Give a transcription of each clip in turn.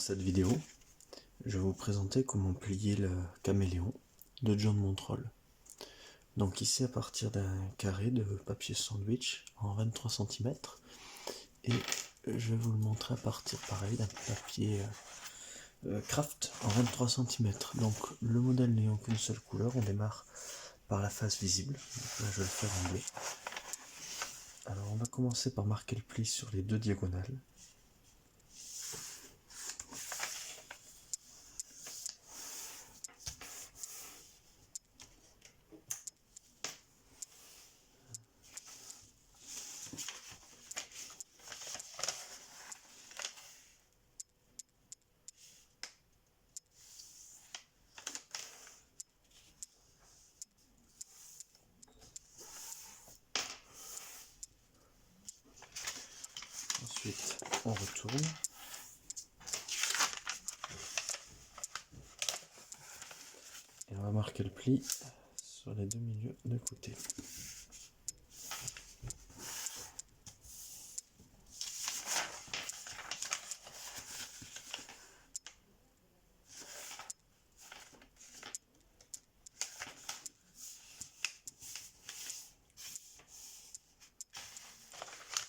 cette vidéo, je vais vous présenter comment plier le caméléon de John Montrol. Donc ici, à partir d'un carré de papier sandwich en 23 cm, et je vais vous le montrer à partir pareil d'un papier craft en 23 cm. Donc le modèle n'ayant qu'une seule couleur, on démarre par la face visible. Donc là, je vais le faire en bleu. Alors on va commencer par marquer le pli sur les deux diagonales. Ensuite, on retourne. Et on va marquer le pli sur les deux milieux de côté.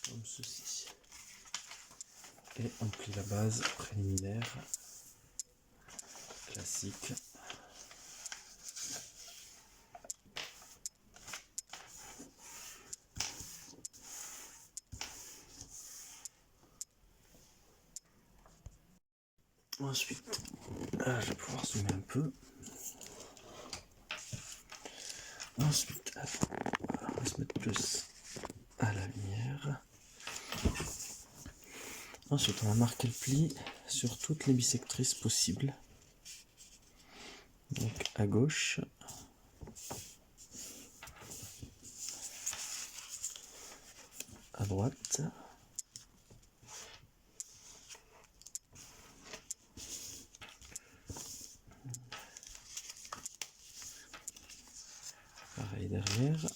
Comme ceci. Et on plie la base préliminaire classique. Ensuite, là, je vais pouvoir zoomer un peu. Ensuite, on va se mettre plus à la lumière. Ensuite, on va marquer le pli sur toutes les bisectrices possibles. Donc à gauche, à droite, pareil derrière. Là.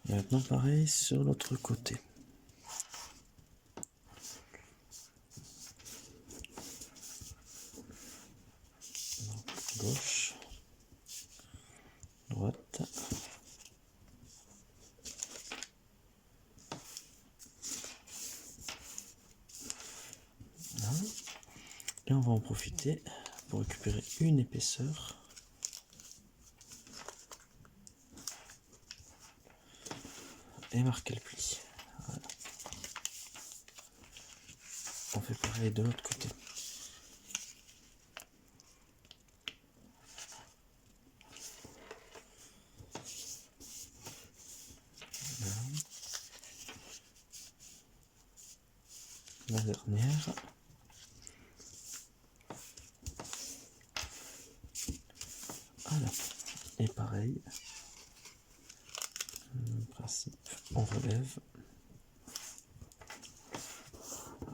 Maintenant pareil sur l'autre côté. Donc, gauche, droite. Là. Et on va en profiter pour récupérer une épaisseur. Et marquer le pli. Voilà. On fait pareil de l'autre côté. La dernière. Voilà. Et pareil. Le principe, on relève.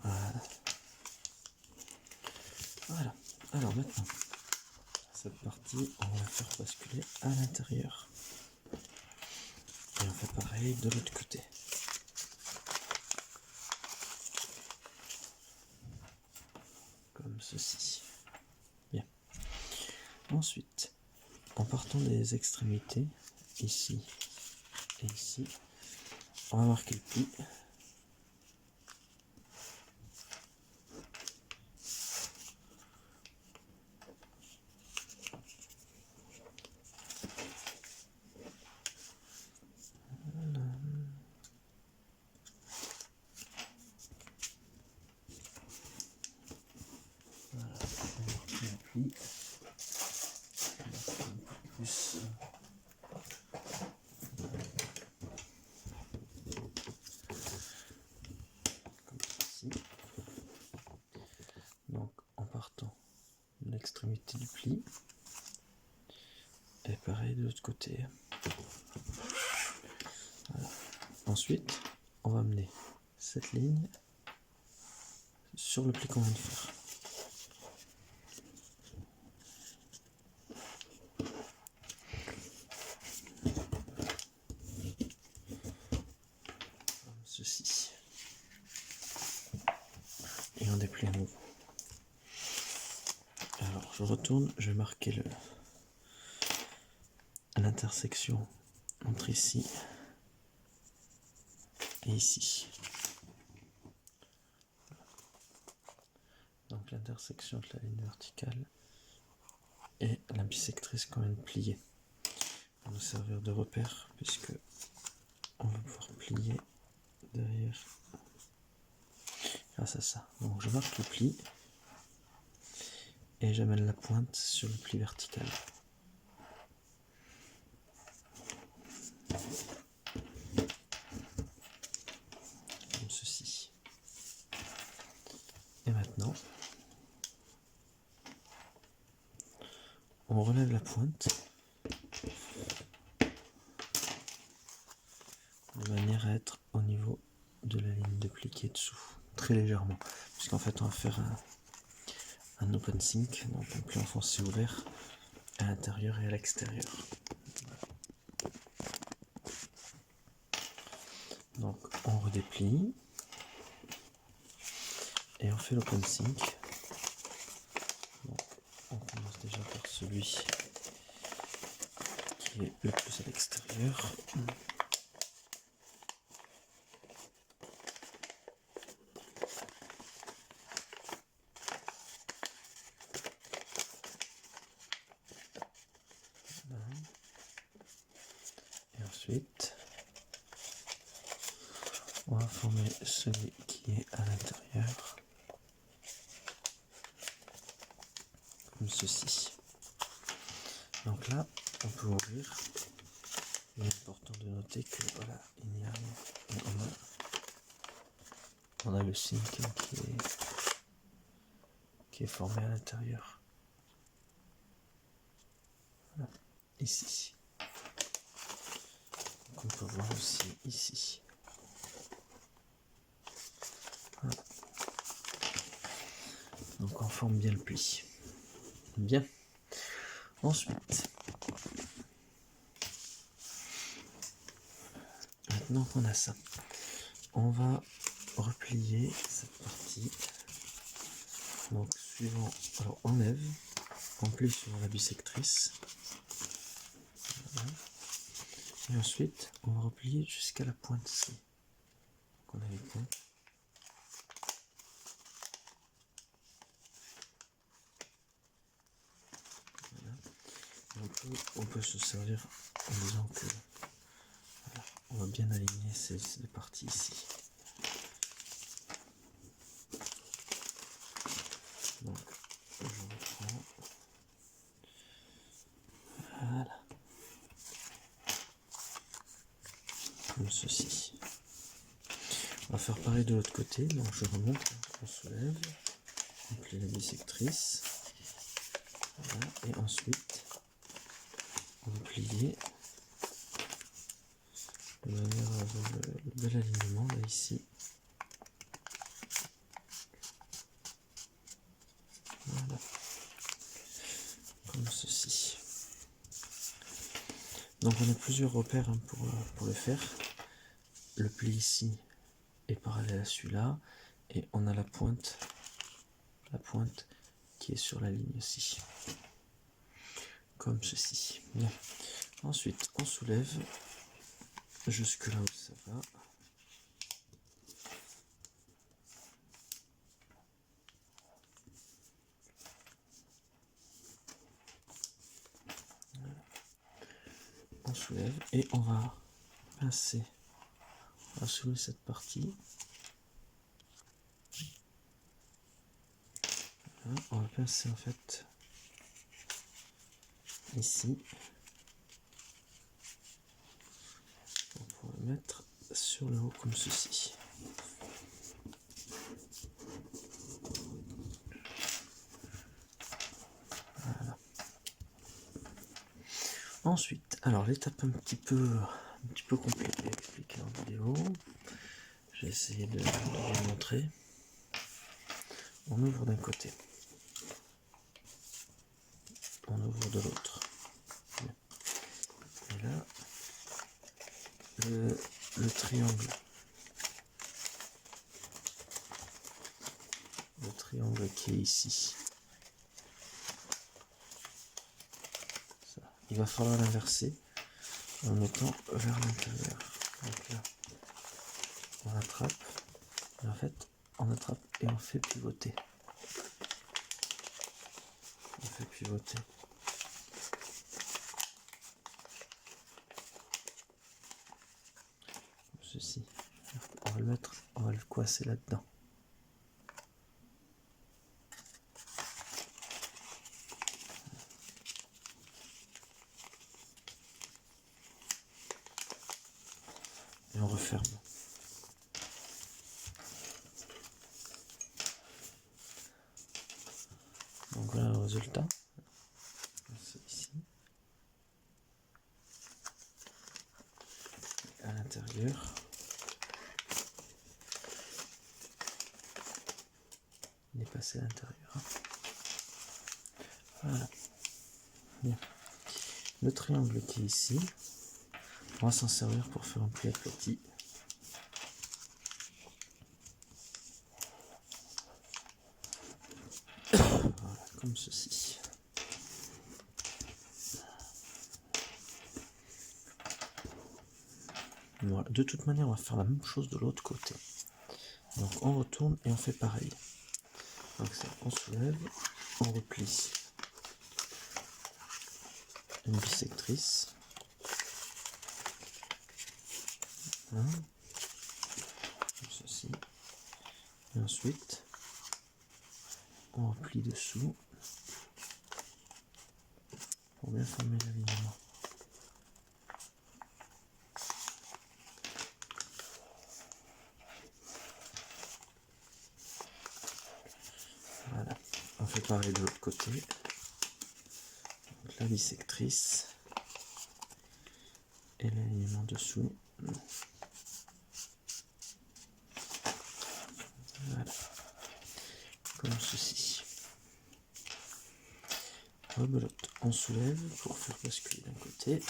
Voilà. Voilà. Alors maintenant, cette partie, on va la faire basculer à l'intérieur. Et on fait pareil de l'autre côté. Comme ceci. Bien. Ensuite, en partant des extrémités, ici et ici, on va marquer le pli. Pli. Plus. Comme ceci. Donc en partant de l'extrémité du pli. Et pareil de l'autre côté. Voilà. ensuite, on va amener cette ligne sur le pli qu'on vient de faire. Comme ceci. Et on déplie à nouveau. Alors je retourne, je vais marquer l'intersection entre ici et ici. Donc l'intersection de la ligne verticale et la bisectrice qu'on vient de plier. On va nous servir de repère puisque on va pouvoir plier derrière grâce à ça. Donc je marque le pli et j'amène la pointe sur le pli vertical. Comme ceci. Et maintenant, on relève la pointe de manière à être au niveau de la ligne de pli qui est dessous, très légèrement, puisqu'en fait on va faire un open sink, donc un pli enfoncé ouvert à l'intérieur et à l'extérieur. Donc on redéplie et on fait l'open sink. Donc on commence déjà par celui qui est le plus à l'extérieur. Et ensuite, on va former celui qui est à l'intérieur, comme ceci. Donc là, on peut ouvrir. Il est important de noter que voilà, il y a, on a le sink qui est formé à l'intérieur. Voilà, ici. Donc on peut voir aussi ici. Voilà. Donc on forme bien le pli. Bien. Ensuite, maintenant qu'on a ça, on va replier cette partie. Donc suivant, alors on lève, on plie sur la bisectrice. Voilà. Et ensuite, on va replier jusqu'à la pointe ici. Donc on a les pointes. Voilà. On peut se servir en disant que voilà, on va bien aligner ces parties ici. Donc je reprends. Voilà. Comme ceci. On va faire pareil de l'autre côté. Donc je remonte, on soulève, on plie la bisectrice. Voilà. Et ensuite, on va plier de manière à avoir le bel alignement là ici. Voilà. Comme ceci. Donc on a plusieurs repères hein, pour le faire. Le pli ici est parallèle à celui-là et on a la pointe qui est sur la ligne ici. Comme ceci. Bien. Ensuite on soulève jusque là où ça va. On soulève et on va pincer, on va soulever cette partie. Voilà, on va pincer en fait ici pour le mettre sur le haut comme ceci. Voilà. Ensuite, alors l'étape un petit peu un petit peu compliqué à expliquer en vidéo. J'ai essayé de vous le montrer. On ouvre d'un côté, on ouvre de l'autre. Et là, le triangle. Le triangle qui est ici. Ça. Il va falloir l'inverser en mettant vers l'intérieur. Donc là, on attrape. Et en fait, on attrape et on fait pivoter. On fait pivoter. Comme ceci. On va le mettre, on va le coincer là-dedans. Et on referme. Donc voilà le résultat. C'est ici. Et à l'intérieur, il est passé à l'intérieur. Voilà. Bien. Le triangle qui est ici, on va s'en servir pour faire un pli aplati. Voilà, comme ceci. Voilà. De toute manière, on va faire la même chose de l'autre côté. Donc on retourne et on fait pareil. Donc ça, on soulève, on replie une bissectrice. Voilà. Comme ceci. Et ensuite, on replie dessous pour bien former l'alignement. Voilà, on fait pareil de l'autre côté. Donc la bissectrice et l'alignement dessous. Voilà, comme ceci. Rebelote, on soulève pour faire basculer d'un côté.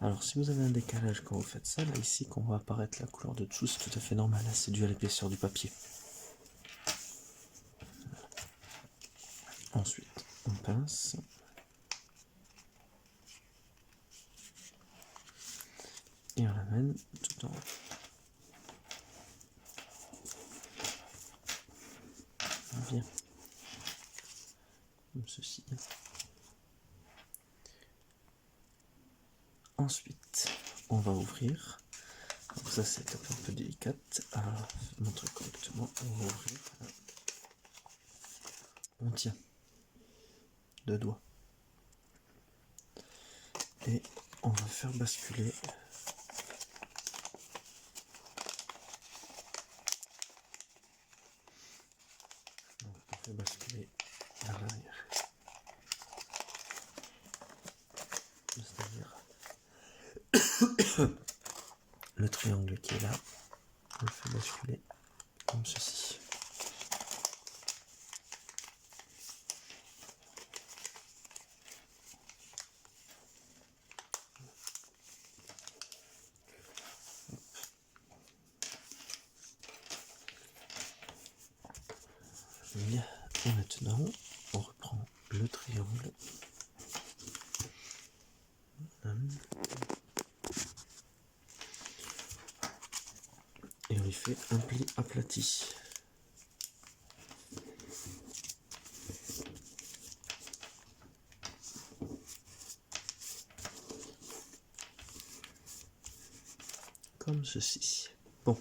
Alors si vous avez un décalage quand vous faites ça, là ici quand va apparaître la couleur de dessous, c'est tout à fait normal, là c'est dû à l'épaisseur du papier. Ensuite, on pince. Et on l'amène tout en haut. Bien. Comme ceci. Ensuite, on va ouvrir. Donc ça c'est un peu délicate. Alors, je montre correctement. On va ouvrir. On tient. Deux doigts. Et on va faire basculer. Donc on fait basculer vers l'arrière. C'est-à-dire le triangle qui est là, on le fait basculer comme ceci. Bien, et maintenant on reprend le triangle. Et on lui fait un pli aplati. Comme ceci. Bon.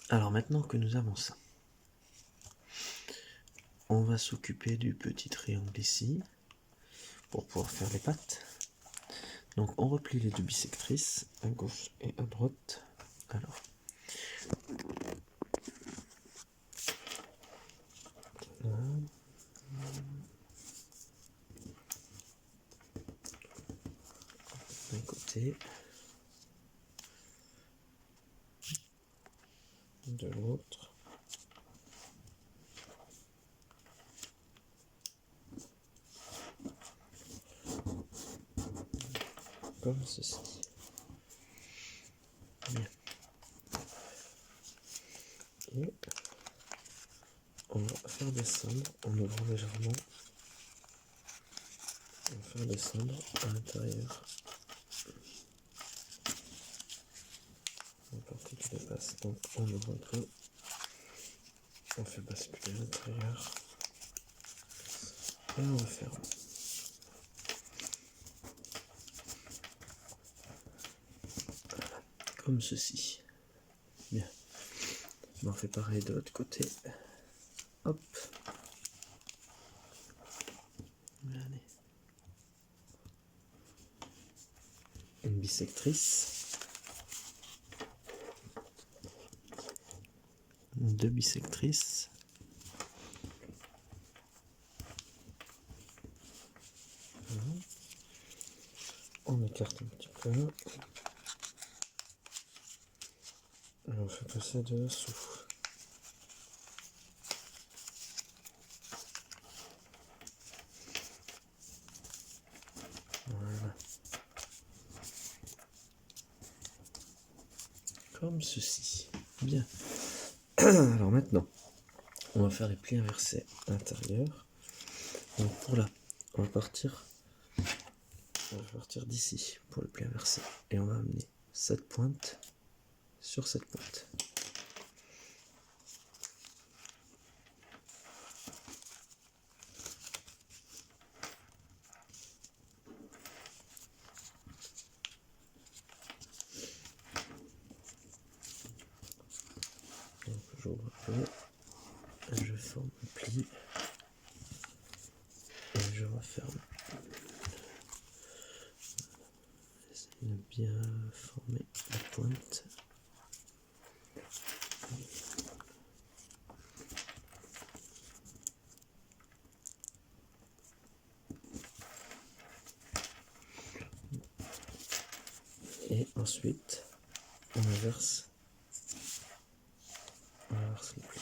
Alors maintenant que nous avons ça, on va s'occuper du petit triangle ici pour pouvoir faire les pattes. Donc on replie les deux bissectrices à gauche et à droite. Alors côté, de l'autre. Comme ceci. Bien. Et on va faire descendre en ouvrant légèrement. On va faire descendre à l'intérieur. La partie qui dépasse, donc on ouvre un peu. On fait basculer à l'intérieur. Et on referme. Comme ceci. Bien. On fait pareil de l'autre côté. Hop. Allez. Une bisectrice. Deux bisectrices. Voilà. On écarte un petit peu. Et on fait passer dessous. Voilà. Comme ceci. Bien. Alors maintenant, on va faire les plis inversés à l'intérieur. Donc pour là, on va partir d'ici pour le pli inversé. Et on va amener cette pointe sur cette pointe. Donc j'ouvre un peu, je forme un pli et je referme. J'essaie de bien former la pointe. Et ensuite, on inverse le pli.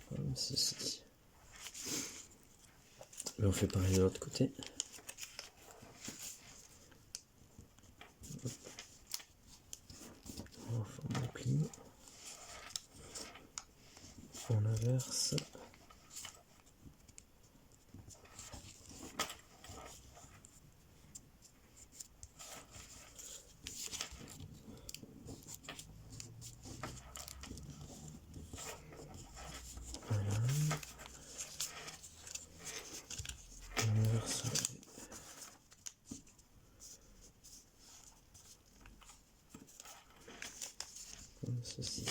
Comme ceci. Et on fait pareil de l'autre côté. On forme le pli. On inverse. Voilà. On inverse le pli. Comme ceci.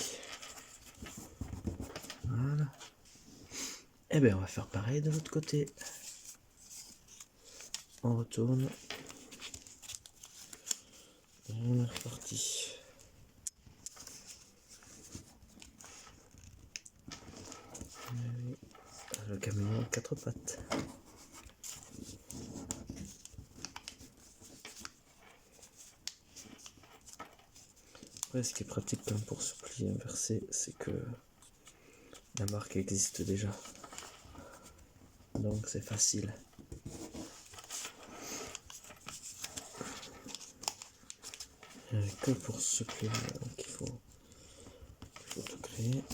Voilà. Et bien on va faire pareil de l'autre côté. On retourne. Et on est reparti. Le camion à quatre pattes. Après, ce qui est pratique comme pour ce pli inversé, c'est que la marque existe déjà. Donc c'est facile. Il n'y a que pour ce pli qu'il faut tout créer.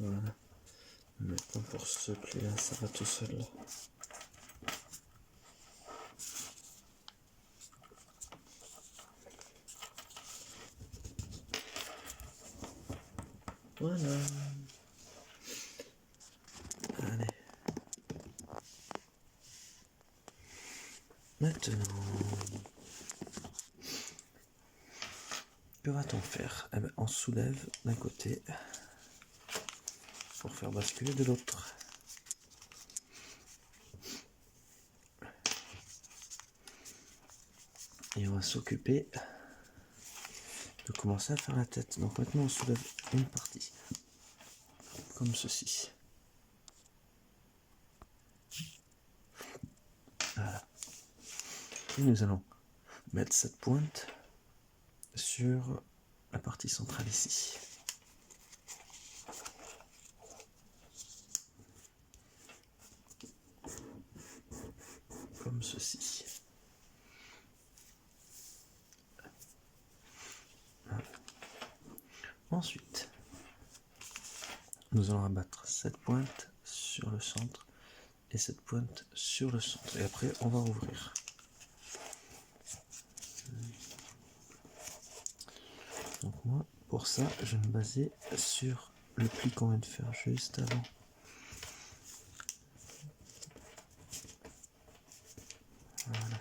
Voilà. Maintenant pour ce pli là, ça va tout seul. Voilà. Allez. Maintenant, que va-t-on faire? Eh ben, on soulève d'un côté pour faire basculer de l'autre. va s'occuper de commencer à faire la tête. Donc maintenant on soulève une partie, comme ceci. Voilà. Et nous allons mettre cette pointe sur la partie centrale ici. Comme ceci. Voilà. Ensuite, nous allons abattre cette pointe sur le centre et cette pointe sur le centre. Et après, on va ouvrir. Donc moi, pour ça, je vais me baser sur le pli qu'on vient de faire juste avant. Voilà.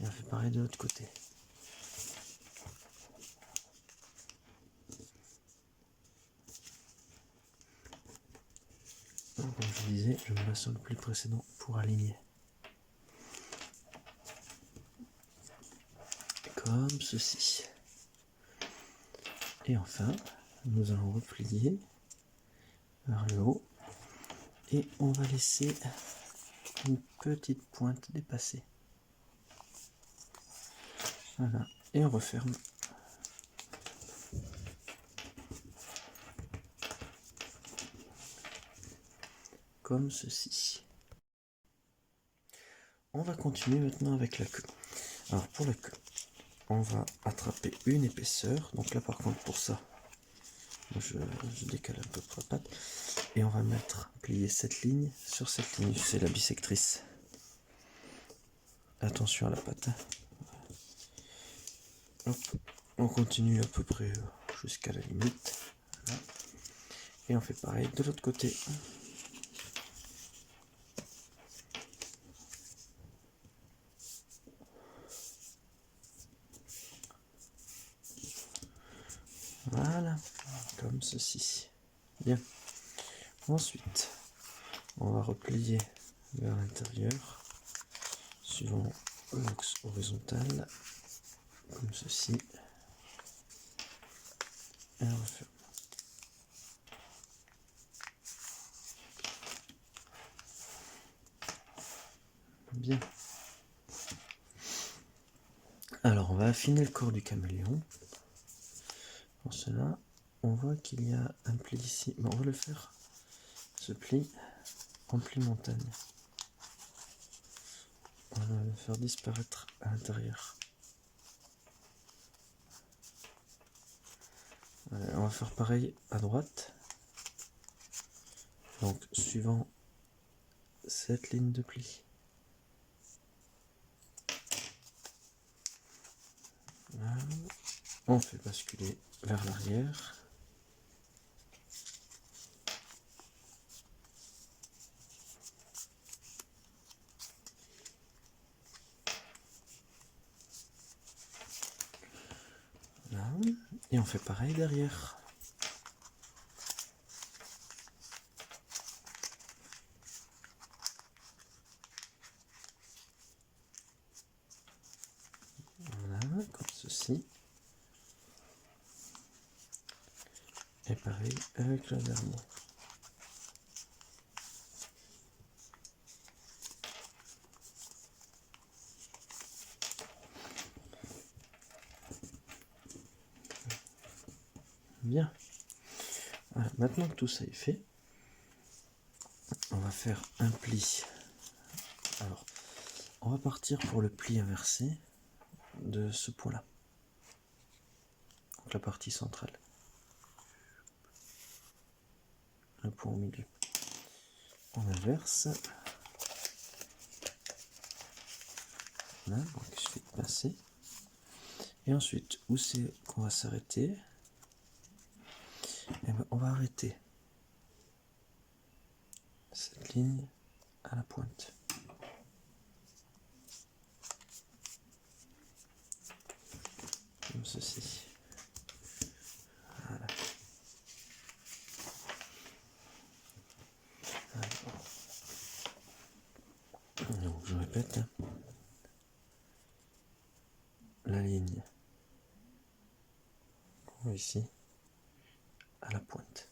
Et on fait pareil de l'autre côté. Donc, comme je disais, je me base sur le pli précédent pour aligner. Comme ceci. Et enfin, nous allons replier vers le haut et on va laisser une petite pointe dépassée. Voilà, et on referme. Comme ceci. On va continuer maintenant avec la queue. Alors pour la queue, on va attraper une épaisseur. Donc là par contre pour ça, je décale un peu pour la patte. Et on va plier cette ligne sur cette ligne. C'est la bissectrice. Attention à la patte. Hop. On continue à peu près jusqu'à la limite. Voilà. Et on fait pareil de l'autre côté. Voilà, comme ceci. Bien. Ensuite, on va replier vers l'intérieur, suivant l'axe horizontal, comme ceci. Et on referme. Bien. Alors, on va affiner le corps du caméléon. Pour cela, on voit qu'il y a un pli ici. Mais on va le faire, ce pli, en pli montagne. On va le faire disparaître à l'intérieur. On va faire pareil à droite. Donc, suivant cette ligne de pli. Voilà. On fait basculer vers l'arrière. Là. Et on fait pareil derrière. Voilà, comme ceci. Et pareil avec le dernier. Bien. Voilà, maintenant que tout ça est fait, on va faire un pli. Alors, on va partir pour le pli inversé de ce point-là. Donc la partie centrale. Le point au milieu. On inverse. Là, donc il suffit de passer. Et ensuite, où c'est qu'on va s'arrêter? Eh ben, on va arrêter cette ligne à la pointe. Comme ceci. Voilà. Alors, donc je répète. la ligne qu'on voit ici à la pointe.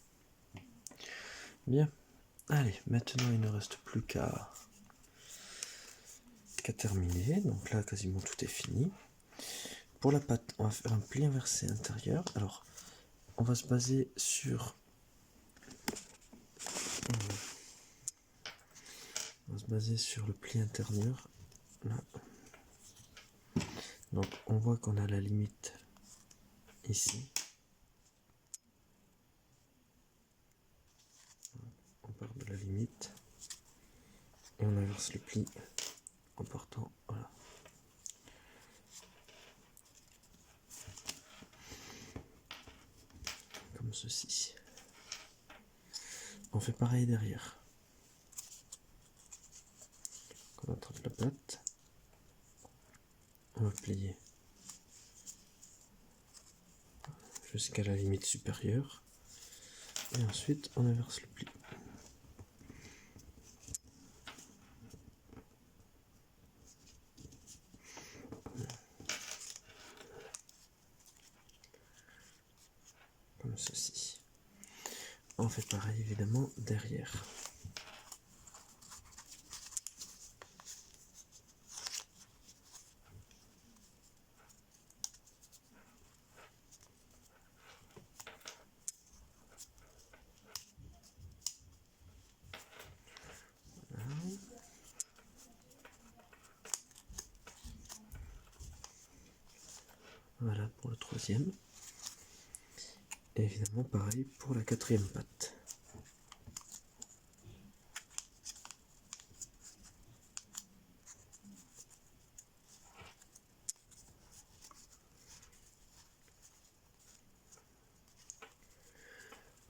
Bien, allez, maintenant il ne reste plus qu'à terminer. Donc là, quasiment tout est fini. Pour la patte, on va faire un pli inversé intérieur. Alors, on va se baser sur le pli intérieur. Là. Donc, on voit qu'on a la limite ici. On part de la limite et on inverse le pli en partant, voilà. Comme ceci. On fait pareil derrière. On attrape la patte. On va plier jusqu'à la limite supérieure. Et ensuite, on inverse le pli. Comme ceci. On fait pareil évidemment derrière. Voilà pour le troisième. Et évidemment pareil pour la quatrième patte.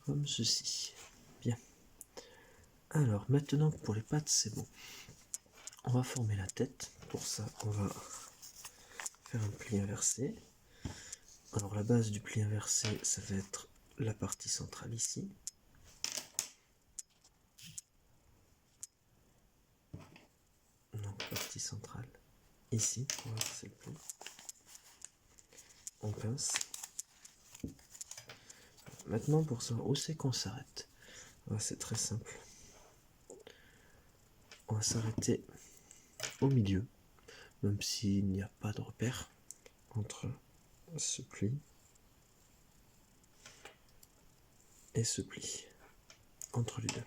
Comme ceci. Bien. Alors maintenant pour les pattes c'est bon. On va former la tête. Pour ça on va faire un pli inversé. Alors la base du pli inversé ça va être la partie centrale ici. Donc partie centrale ici. On va inverser le pli. On pince. Maintenant pour savoir où c'est qu'on s'arrête. C'est très simple. On va s'arrêter au milieu, même s'il n'y a pas de repère entre ce pli et ce pli, entre les deux.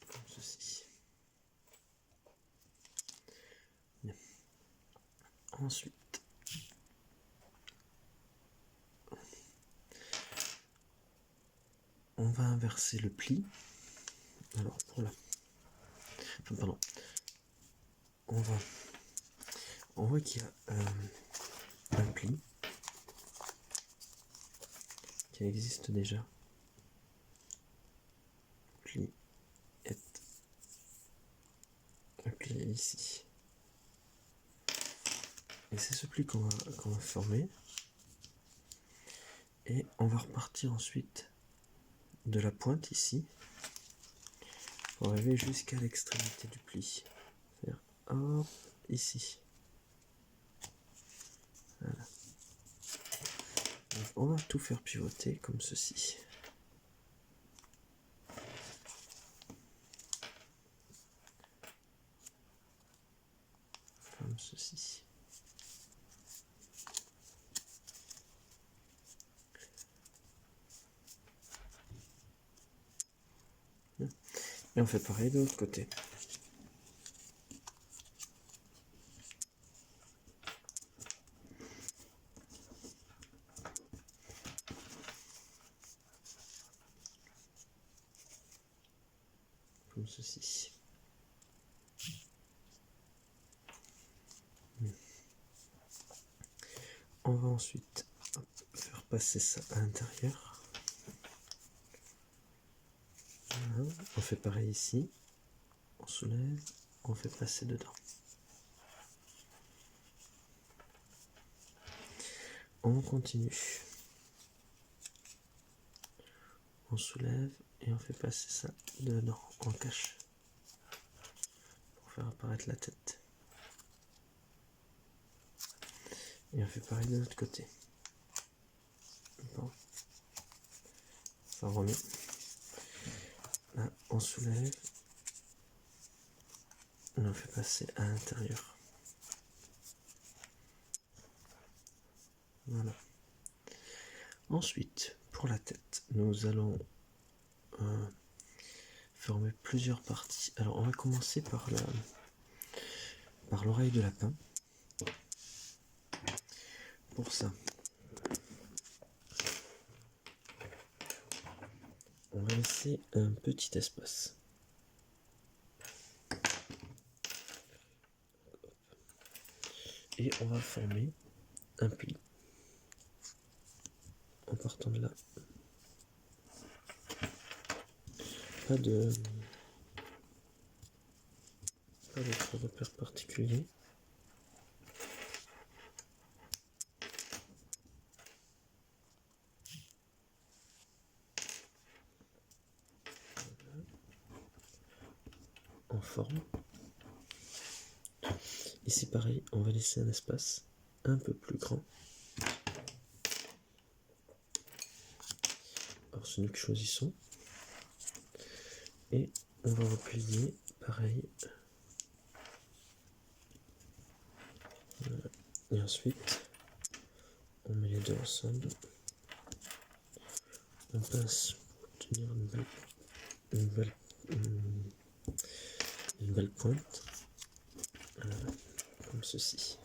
Comme ceci. Bien. Ensuite, on va inverser le pli. Alors pour la... Enfin, pardon. On voit qu'il y a un pli qui existe déjà. Pli est un pli ici. Et c'est ce pli qu'on va former. Et on va repartir ensuite de la pointe ici pour arriver jusqu'à l'extrémité du pli. C'est-à-dire hop, ici. Voilà. Donc on va tout faire pivoter comme ceci. Comme ceci. Et on fait pareil de l'autre côté. Comme ceci. On va ensuite faire passer ça à l'intérieur. Voilà. On fait pareil ici. On soulève, on fait passer dedans. On continue. On soulève, Et on fait passer ça dedans, en cache, pour faire apparaître la tête. Et on fait pareil de l'autre côté. Bon. Ça remet. Là, on soulève. Et on fait passer à l'intérieur. Voilà. Ensuite, pour la tête, nous allons former plusieurs parties. Alors, on va commencer par l'oreille de lapin. Pour ça, on va laisser un petit espace. Et on va former un pli en partant de là. Pas de repère particulier. En forme. Ici pareil, on va laisser un espace un peu plus grand. Alors celui que choisissons. Et on va replier pareil. Voilà. Et ensuite, on met les deux ensemble. On pince pour tenir une belle pointe. Voilà. Comme ceci.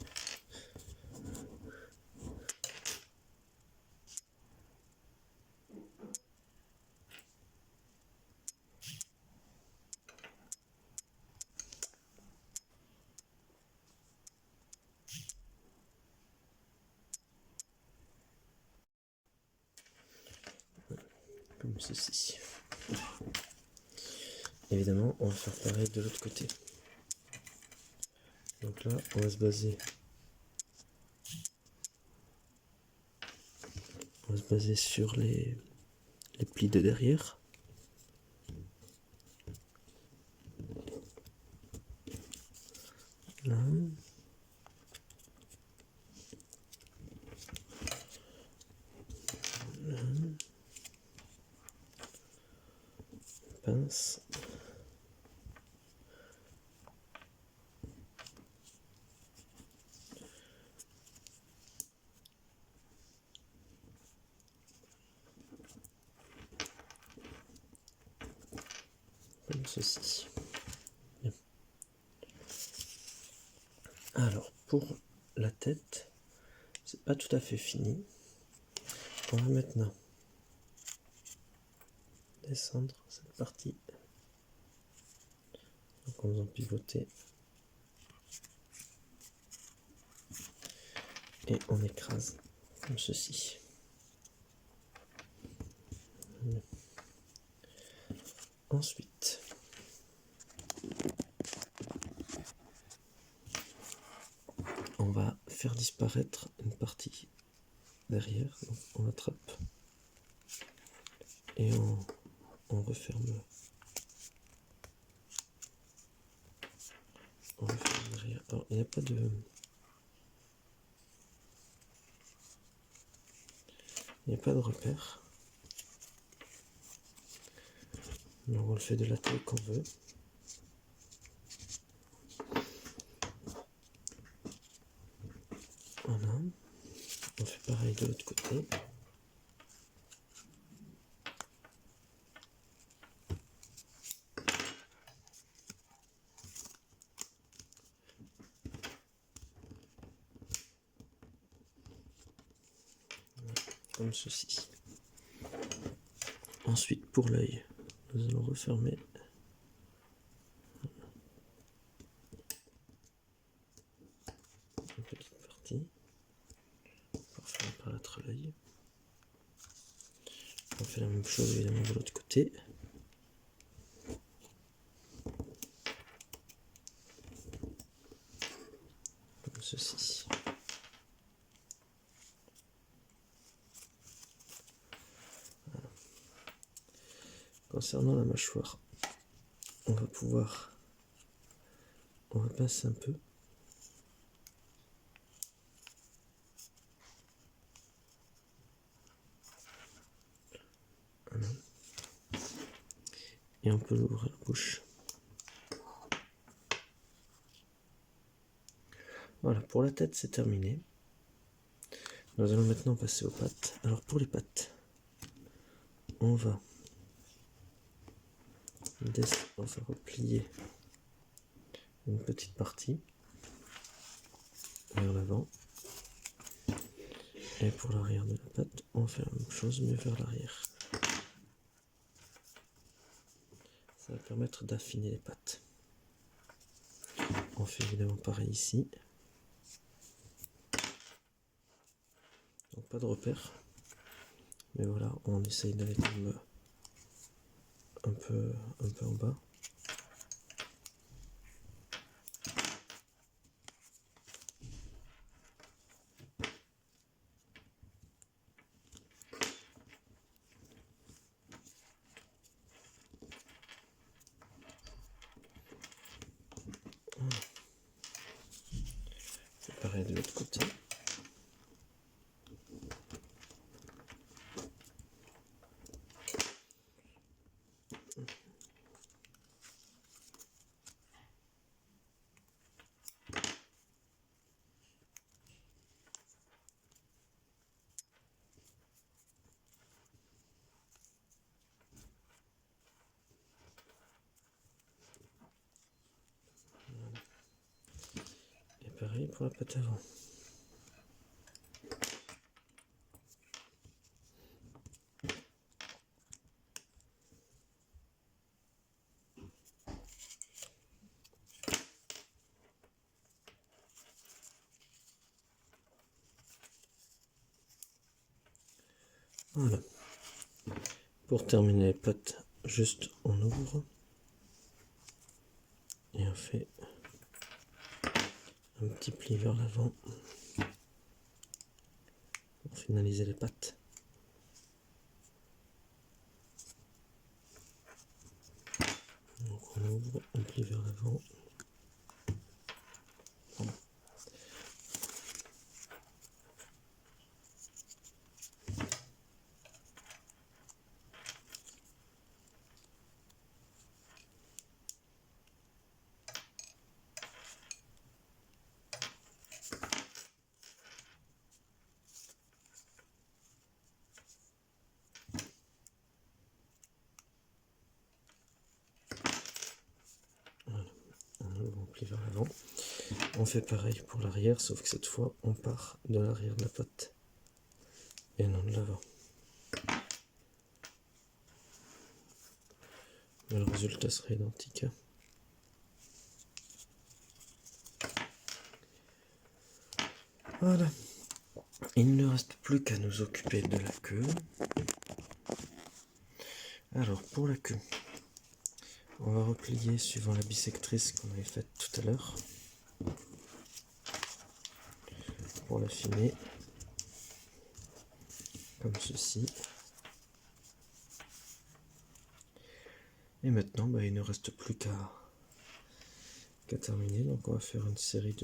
Comme ceci. Évidemment, on va faire pareil de l'autre côté. Donc là, on va se baser. On va se baser sur les plis de derrière. Là. Là. Pince. Comme ceci. Bien. Alors, pour la tête, c'est pas tout à fait fini. On va maintenant descendre cette partie. Donc en faisant pivoter. Et on écrase comme ceci. Ensuite, on va faire disparaître une partie derrière. Donc on attrape et on referme. On referme derrière. Alors il n'y a pas de... Il n'y a pas de repère. Alors on le fait de la taille qu'on veut. Voilà. On fait pareil de l'autre côté. Voilà, comme ceci. Ensuite, pour l'œil, nous allons refermer. Une petite partie pour faire apparaître l'œil. On fait la même chose évidemment de l'autre côté. Comme ceci. Concernant la mâchoire, on va pincer un peu. Voilà. Et on peut ouvrir la bouche. Voilà, pour la tête c'est terminé. Nous allons maintenant passer aux pattes. Alors pour les pattes, on va replier une petite partie vers l'avant. Et pour l'arrière de la patte, on fait la même chose mais vers l'arrière. Ça va permettre d'affiner les pattes. On fait évidemment pareil ici. Donc pas de repère. Mais voilà, on essaye d'aller un peu en bas. C'est pareil de l'autre côté. Et pareil pour la patte avant. Voilà. Pour terminer les pattes, juste on ouvre et on fait un petit pli vers l'avant pour finaliser les pattes. Donc on ouvre, on plie vers l'avant. Voilà. On ouvre, on plie vers l'avant. On fait pareil pour l'arrière, sauf que cette fois on part de l'arrière de la patte et non de l'avant. Mais le résultat sera identique. Voilà. Il ne reste plus qu'à nous occuper de la queue. Alors pour la queue, on va replier suivant la bissectrice qu'on avait faite tout à l'heure. Pour l'affiner, comme ceci. Et maintenant, il ne reste plus qu'à terminer. Donc on va faire une série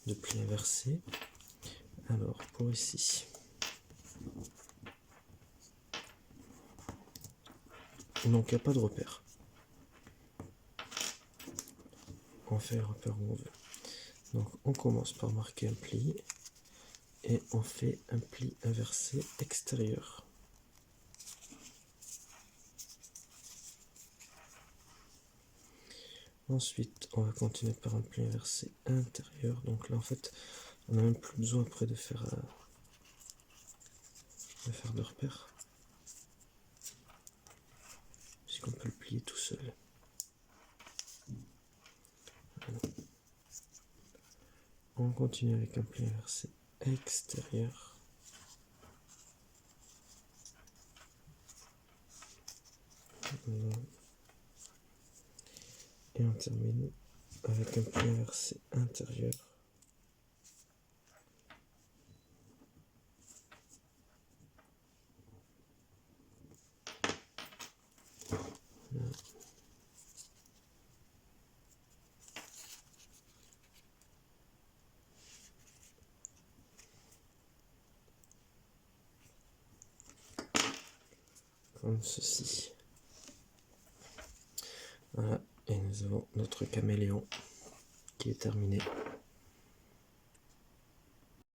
de plis inversés. Alors pour ici, donc il n'y a pas de repère. On fait le repère où on veut. Donc on commence par marquer un pli et on fait un pli inversé extérieur. Ensuite, on va continuer par un pli inversé intérieur. Donc là, en fait, on n'a même plus besoin après de faire de repère, puisqu'on peut le plier tout seul. Voilà. On continue avec un pli inversé extérieur. Voilà. Et on termine avec un pli inversé intérieur. comme ceci. Voilà, et nous avons notre caméléon qui est terminé.